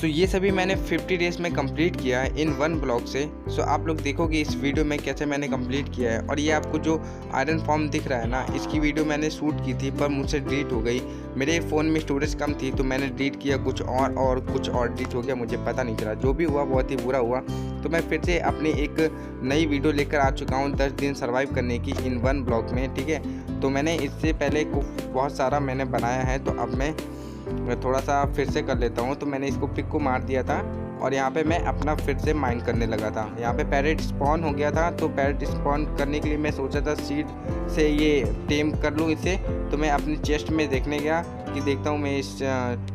तो ये सभी मैंने 50 डेज़ में कंप्लीट किया है इन वन ब्लॉक से। सो आप लोग देखोगे इस वीडियो में कैसे मैंने कंप्लीट किया है। और ये आपको जो आयरन फॉर्म दिख रहा है ना, इसकी वीडियो मैंने शूट की थी पर मुझसे डिलीट हो गई। मेरे फ़ोन में स्टोरेज कम थी तो मैंने डिलीट किया, कुछ और कुछ और डिलीट हो गया, मुझे पता नहीं चला। जो भी हुआ बहुत ही बुरा हुआ। तो मैं फिर से अपनी एक नई वीडियो लेकर आ चुका हूँ 10 दिन सर्वाइव करने की इन वन ब्लॉक में, ठीक है। तो मैंने इससे पहले बहुत सारा मैंने बनाया है, तो अब मैं थोड़ा सा फिर से कर लेता हूँ। तो मैंने इसको पिक को मार दिया था और यहाँ पे मैं अपना फिर से माइन करने लगा था। यहाँ पे पैरेट स्पॉन हो गया था, तो पैरेट स्पॉन करने के लिए मैं सोचा था सीड से ये टेम कर लूँ इसे। तो मैं अपनी चेस्ट में देखने गया कि देखता हूँ मैं इस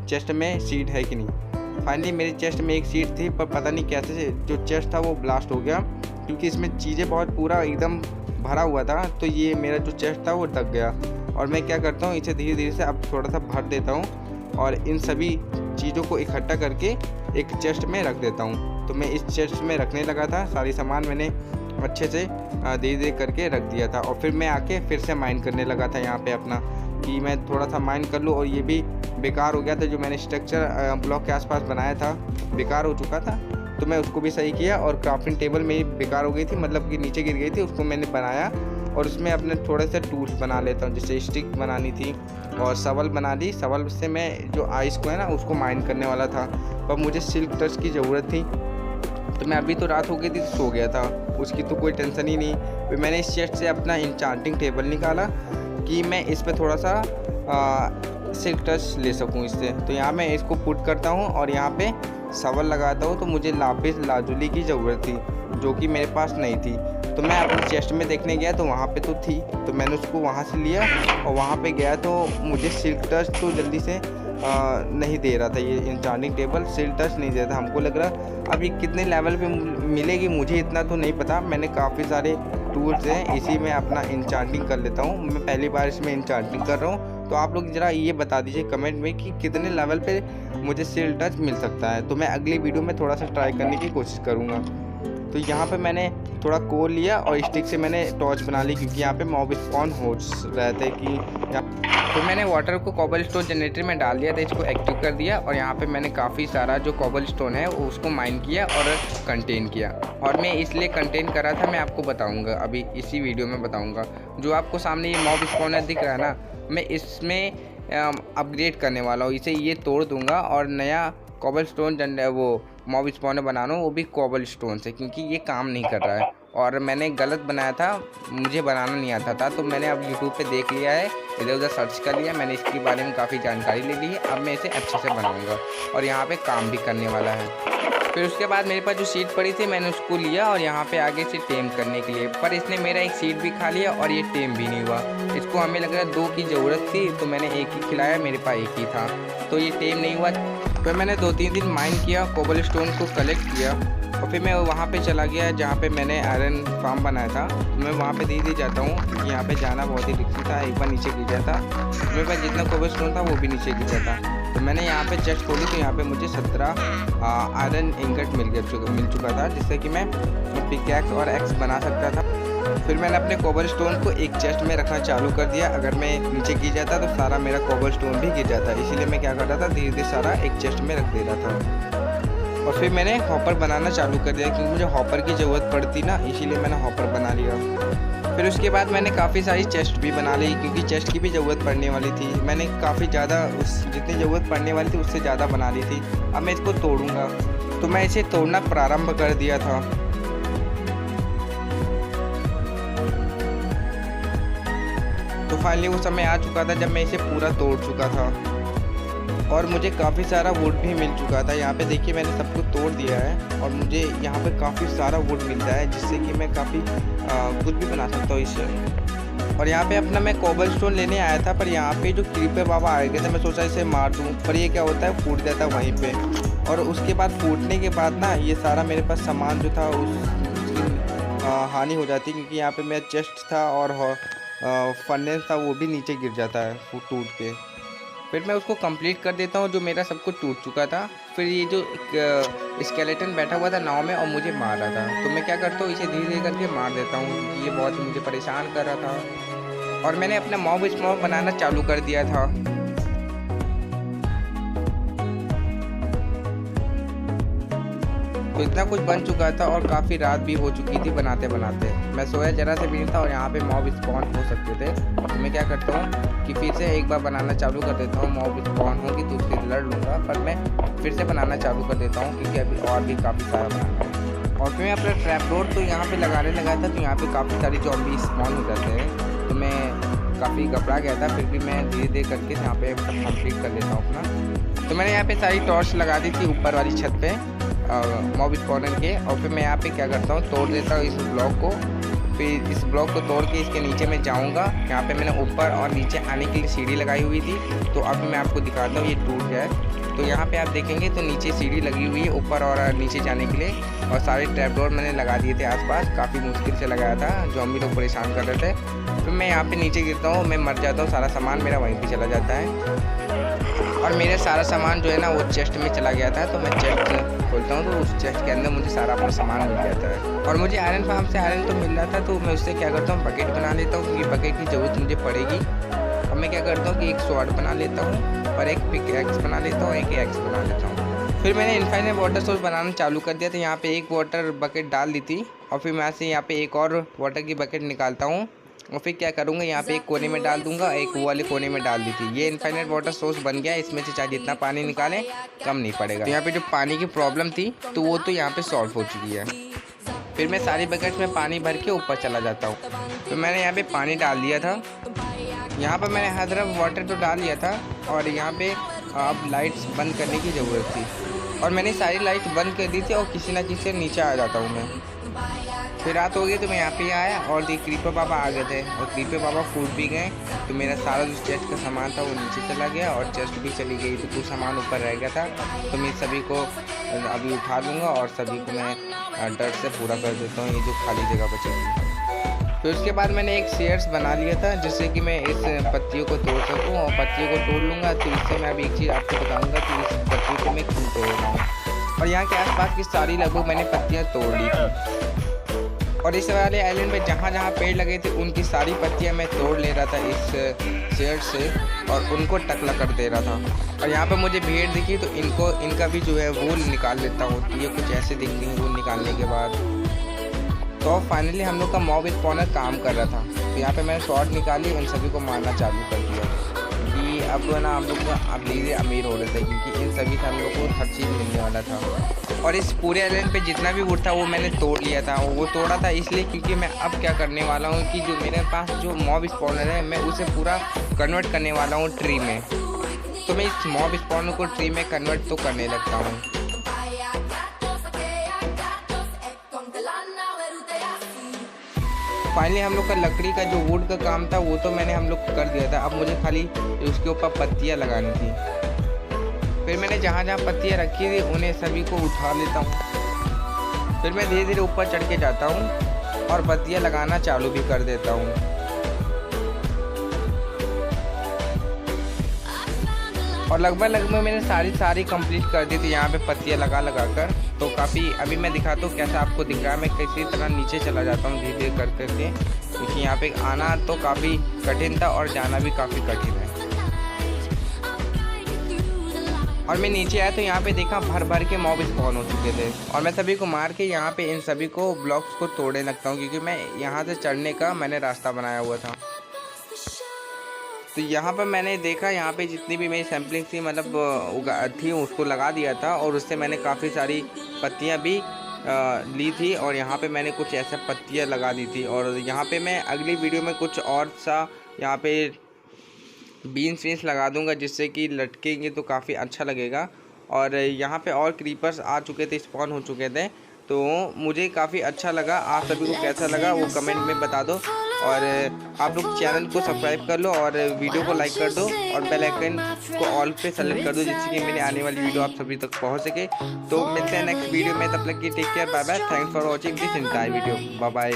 चेस्ट में सीड है कि नहीं। फाइनली मेरी चेस्ट में एक सीड थी, पर पता नहीं कैसे जो चेस्ट था वो ब्लास्ट हो गया, क्योंकि इसमें चीज़ें बहुत पूरा एकदम भरा हुआ था। तो ये मेरा जो चेस्ट था वो दब गया। और मैं क्या करता हूँ, इसे धीरे धीरे से अब थोड़ा सा भर देता हूँ और इन सभी चीज़ों को इकट्ठा करके एक चेस्ट में रख देता हूँ। तो मैं इस चेस्ट में रखने लगा था, सारी सामान मैंने अच्छे से धीरे धीरे करके रख दिया था। और फिर मैं आके फिर से माइन करने लगा था यहाँ पे अपना, कि मैं थोड़ा सा माइन कर लूँ। और ये भी बेकार हो गया था, जो मैंने स्ट्रक्चर ब्लॉक के आसपास बनाया था बेकार हो चुका था, तो मैं उसको भी सही किया। और क्राफ्टिंग टेबल मेरी बेकार हो गई थी, मतलब कि नीचे गिर गई थी, उसको मैंने बनाया और उसमें अपने थोड़े से टूल्स बना लेता हूँ। जैसे स्टिक बनानी थी और शवल बना ली। शवल से मैं जो आइस को है ना उसको माइन करने वाला था, पर मुझे सिल्क टच की ज़रूरत थी। तो मैं अभी तो रात हो गई थी, सो गया था, उसकी तो कोई टेंशन ही नहीं। फिर मैंने इस चेस्ट से अपना इंचांटिंग टेबल निकाला कि मैं इस पर थोड़ा सा सिल्क टच ले सकूँ इससे। तो यहाँ मैं इसको पुट करता हूँ और यहाँ पे शवल लगाता हूँ। तो मुझे लापिस लाजुली की ज़रूरत थी, जो कि मेरे पास नहीं थी। तो मैं अपने चेस्ट में देखने गया तो वहाँ पे तो थी, तो मैंने उसको वहाँ से लिया और वहाँ पे गया तो मुझे सिल्क टच तो जल्दी से नहीं दे रहा था। ये इंचार्टिंग टेबल सिल्क टच नहीं दे रहा था। हमको लग रहा अब ये कितने लेवल पे मिलेगी, मुझे इतना तो नहीं पता। मैंने काफ़ी सारे टूल्स हैं, इसी में अपना इंचार्टिंग कर लेता हूँ। मैं पहली बार इसमें इंचार्टिंग कर रहा हूँ। तो आप लोग ज़रा ये बता दीजिए कमेंट में कि कितने लेवल पे मुझे सिल्क टच मिल सकता है। तो मैं अगली वीडियो में थोड़ा सा ट्राई करने की कोशिश करूँगा। तो यहाँ पे मैंने थोड़ा कोल लिया और स्टिक से मैंने टॉर्च बना ली, क्योंकि यहाँ पे मॉब स्पॉन हो रहे थे कि तो मैंने वाटर को कॉबल स्टोन जनरेटर में डाल दिया था, इसको एक्टिव कर दिया। और यहाँ पे मैंने काफ़ी सारा जो कॉबल स्टोन है उसको माइन किया और कंटेन किया। और मैं इसलिए कंटेन कर रहा था, मैं आपको बताऊँगा अभी इसी वीडियो में बताऊँगा। जो आपको सामने ये मॉब स्पॉनर दिख रहा है ना, मैं इसमें अपग्रेड करने वाला हूँ। इसे ये तोड़ दूँगा और नया कॉबल स्टोन वो मॉब स्पॉनर बना रहा हूँ, वो भी कॉबल स्टोन से, क्योंकि ये काम नहीं कर रहा है। और मैंने गलत बनाया था, मुझे बनाना नहीं आता था। तो मैंने अब यूट्यूब पे देख लिया है, इधर उधर सर्च कर लिया, मैंने इसके बारे में काफ़ी जानकारी ले ली है। अब मैं इसे अच्छे से बनाऊँगा और यहाँ पे काम भी करने वाला है। फिर उसके बाद मेरे पास जो सीट पड़ी थी मैंने उसको लिया और यहाँ पे आगे से टेम करने के लिए, पर इसने मेरा एक सीट भी खा लिया और ये टेम भी नहीं हुआ। इसको हमें लग रहा है 2 की ज़रूरत थी, तो मैंने एक ही खिलाया, मेरे पास एक ही था, तो ये टेम नहीं हुआ। फिर मैंने 2-3 दिन माइन किया, कोबल स्टोन को कलेक्ट किया और फिर मैं वहाँ पे चला गया जहाँ पे मैंने आयरन फार्म बनाया था। तो मैं वहाँ पे धीरे जाता हूँ, क्योंकि यहाँ पे जाना बहुत ही रिस्की था। एक बार नीचे गिर जाता, मेरे पास जितना कोबल स्टोन था वो भी नीचे गिर जाता। तो मैंने यहाँ पे चेस्ट खोली, तो यहाँ पे मुझे 17 आयरन इंगट मिल चुका था, जिससे कि मैं पिकैक्स और एक्स बना सकता था। फिर मैंने अपने कोबल स्टोन को एक चेस्ट में रखना चालू कर दिया। अगर मैं नीचे गिर जाता तो सारा मेरा कोबल स्टोन भी गिर जाता, इसीलिए मैं क्या कर रहा था, धीरे धीरे सारा एक चेस्ट में रख दे रहा था। और फिर मैंने हॉपर बनाना चालू कर दिया, क्योंकि मुझे हॉपर की ज़रूरत पड़ती ना, इसीलिए मैंने हॉपर बना लिया। फिर उसके बाद मैंने काफ़ी सारी चेस्ट भी बना ली, क्योंकि चेस्ट की भी ज़रूरत पड़ने वाली थी। मैंने काफ़ी ज़्यादा जितनी ज़रूरत पड़ने वाली थी उससे ज़्यादा बना ली थी। अब मैं इसको तोड़ूँगा, तो मैं इसे तोड़ना प्रारंभ कर दिया था। तो फाइनली वो समय आ चुका था जब मैं इसे पूरा तोड़ चुका था और मुझे काफ़ी सारा वुड भी मिल चुका था। यहाँ पे देखिए मैंने सब कुछ तोड़ दिया है और मुझे यहाँ पे काफ़ी सारा वुड मिलता है, जिससे कि मैं काफ़ी कुछ भी बना सकता हूँ इससे। और यहाँ पे अपना मैं कोबल स्टोन लेने आया था, पर यहाँ पे जो क्रीपर बाबा आ गए थे, मैं सोचा इसे मार दूँ, पर ये क्या होता है, फूट जाता है वहीं पे। और उसके बाद फूटने के बाद ना ये सारा मेरे पास सामान जो था उसकी हानि हो जाती, क्योंकि यहाँ पे मेरा चेस्ट था और फर्नेस था, वो भी नीचे गिर जाता है टूट के। फिर मैं उसको कंप्लीट कर देता हूँ, जो मेरा सब कुछ टूट चुका था। फिर ये जो स्केलेटन बैठा हुआ था नाव में और मुझे मार रहा था, तो मैं क्या करता हूँ, इसे धीरे धीरे करके मार देता हूँ, क्योंकि ये बहुत मुझे परेशान कर रहा था। और मैंने अपना मॉब स्पॉन बनाना चालू कर दिया था। तो इतना कुछ बन चुका था और काफ़ी रात भी हो चुकी थी बनाते बनाते। मैं सोया जरा से भी नहीं था और यहाँ पे मॉब स्पॉन हो सकते थे। तो मैं क्या करता हूँ कि फिर से एक बार बनाना चालू कर देता हूँ। मॉब स्पॉन होगी तो उससे लड़ लूँगा, पर मैं फिर से बनाना चालू कर देता हूँ क्योंकि अभी और भी काफ़ी सारा बनाना है। और फिर मैं अपना ट्रैप डोर तो यहाँ पे लगाने लगा था, तो यहाँ पे काफ़ी सारी ज़ॉम्बी स्पॉन हो जाते हैं। तो मैं काफ़ी घबरा गया था, फिर भी मैं धीरे धीरे करके यहाँ पे कंप्लीट कर लेता हूँ अपना। तो मैंने यहाँ पे सारी टॉर्च लगा दी थी ऊपर वाली छत पे मॉब स्पॉनर के। और फिर मैं यहाँ पे क्या करता हूँ, तोड़ देता हूँ इस ब्लॉक को। फिर इस ब्लॉक को तोड़ के इसके नीचे मैं जाऊँगा। यहाँ पे मैंने ऊपर और नीचे आने के लिए सीढ़ी लगाई हुई थी, तो अभी मैं आपको दिखाता हूँ ये टूट जाए। तो यहाँ पे आप देखेंगे तो नीचे सीढ़ी लगी हुई है ऊपर और नीचे जाने के लिए, और सारे ट्रैपडोर मैंने लगा दिए थे आसपास। काफ़ी मुश्किल से लगाया था, ज़ॉम्बी लोग परेशान कर रहे थे। फिर मैं यहाँ पे नीचे गिरता हूँ, मैं मर जाता हूँ, सारा सामान मेरा वहीं पे चला जाता है। और मेरा सारा सामान जो है ना वो चेस्ट में चला गया था। तो मैं चेस्ट खोलता हूँ तो उस चेस्ट के अंदर मुझे सारा अपना सामान मिल जाता है। और मुझे आयरन फार्म से आयरन तो मिल रहा था, तो मैं उससे क्या करता हूँ, बकेट बना लेता हूँ क्योंकि बकेट की ज़रूरत मुझे पड़ेगी। और मैं क्या करता हूँ कि एक स्वॉर्ड बना लेता हूँ और एक पिक एक्स बना लेता हूँ, एक एक्स बना लेता हूँ। फिर मैंने इनफाइनाइट वाटर सोर्स बनाना चालू कर दिया था। यहाँ पे एक वाटर बकेट डाल दी थी और फिर मैं से यहाँ पे एक और वाटर की बकेट निकालता हूँ। और फिर क्या करूँगा, यहाँ पे एक कोने में डाल दूंगा, एक वो वाले कोने में डाल दी थी। ये इनफाइनाइट वाटर सोर्स बन गया। इसमें से चाहे जितना पानी निकालें कम नहीं पड़ेगा। तो यहाँ पे जो पानी की प्रॉब्लम थी तो वो तो यहाँ पे सॉल्व हो चुकी है। फिर मैं सारी बकेट में पानी भर के ऊपर चला जाता हूँ। तो मैंने यहाँ पे पानी डाल दिया था। यहाँ पर मैंने हर तरफ वाटर तो डाल लिया था और यहाँ पे अब लाइट्स बंद करने की ज़रूरत थी, और मैंने सारी लाइट्स बंद कर दी थी और किसी ना किसी से नीचे आ जाता हूँ मैं। फिर रात हो गई तो मैं यहाँ पे आया और क्रीपर बाबा आ गए थे और क्रीपर बाबा फूट भी गए। तो मेरा सारा जो चेस्ट का सामान था वो नीचे चला गया और चेस्ट भी चली गई, तो कुछ सामान ऊपर रह गया था। तो मैं सभी को अभी उठा लूँगा और सभी को मैं डर से पूरा कर देता हूँ, ये जो खाली जगह बचेगी। फिर उसके बाद मैंने एक शेयर्स बना लिया था जिससे कि मैं इस पत्तियों को तोड़ सकूँ, और पत्तियों को तोड़ लूँगा। तो इससे मैं अभी एक चीज़ आपको बताऊँगा कि इस पत्ती को मैं क्यों तोड़ रहा हूँ। और यहाँ के आसपास की सारी लगभग मैंने पत्तियाँ तोड़ ली थी, और इस वाले आइलैंड में जहाँ जहाँ पेड़ लगे थे उनकी सारी पत्तियाँ मैं तोड़ ले रहा था इस शेयर से और उनको टकला कर दे रहा था। और यहाँ पे मुझे भीड़ दिखी तो इनका भी जो है वूल निकाल लेता हूँ। तो ये कुछ ऐसे दिखती है वूल निकालने के बाद। तो फाइनली हम लोग का मॉब स्पॉनर काम कर रहा था। तो यहाँ पे मैंने शॉट निकाली, इन सभी को मारना चालू कर दिया कि अब ना हम लोग अब धीरे अमीर हो रहे थे क्योंकि इन सभी से हम लोग को हर चीज़ मिलने वाला था। और इस पूरे आइलैंड पे जितना भी वुड था वो मैंने तोड़ लिया था। वो तोड़ा था इसलिए क्योंकि मैं अब क्या करने वाला हूँ कि जो मेरे पास जो मॉब स्पॉनर है मैं उसे पूरा कन्वर्ट करने वाला हूँ ट्री में। तो मैं इस मॉब स्पॉनर को ट्री में कन्वर्ट तो करने लगता हूँ। फाइनली हम लोग का लकड़ी का जो वुड का काम था वो तो मैंने हम लोग कर दिया था। अब मुझे खाली उसके ऊपर पत्तियाँ लगानी थी। फिर मैंने जहाँ जहाँ पत्तियाँ रखी थी उन्हें सभी को उठा लेता हूँ। फिर मैं धीरे धीरे ऊपर चढ़ के जाता हूँ और पत्तियाँ लगाना चालू भी कर देता हूँ। और लगभग मैंने सारी कंप्लीट कर दी थी यहाँ पे पत्तियाँ लगा कर। तो काफ़ी अभी मैं दिखाता हूँ कैसा आपको दिख रहा है। मैं किसी तरह नीचे चला जाता हूँ धीरे धीरे कर करके, क्योंकि यहाँ पे आना तो काफ़ी कठिन था और जाना भी काफ़ी कठिन है। और मैं नीचे आया तो यहाँ पे देखा भर के मॉब स्पॉन हो चुके थे, और मैं सभी को मार के यहाँ पे इन सभी को ब्लॉक्स को तोड़ने लगता हूँ क्योंकि मैं यहाँ से चढ़ने का मैंने रास्ता बनाया हुआ था। तो यहाँ पर मैंने देखा यहाँ पे जितनी भी मेरी सैम्पलिंग थी मतलब थी उसको लगा दिया था, और उससे मैंने काफ़ी सारी पत्तियाँ भी ली थी। और यहाँ पे मैंने कुछ ऐसा पत्तियाँ लगा दी थी। और यहाँ पे मैं अगली वीडियो में कुछ और सा यहाँ पे बीन्स लगा दूंगा जिससे कि लटकेंगे तो काफ़ी अच्छा लगेगा। और यहाँ पे और क्रीपर्स आ चुके थे, स्पॉन हो चुके थे, तो मुझे काफ़ी अच्छा लगा। आप सभी को कैसा लगा वो कमेंट में बता दो, और आप लोग चैनल को सब्सक्राइब कर लो और वीडियो को लाइक कर दो और बेल आइकन को ऑल पे सेलेक्ट कर दो जिससे कि मेरी आने वाली वीडियो आप सभी तक पहुंच सके। तो मिलते हैं नेक्स्ट वीडियो में, तब तक की take care, bye bye, thanks for watching this entire video, bye bye.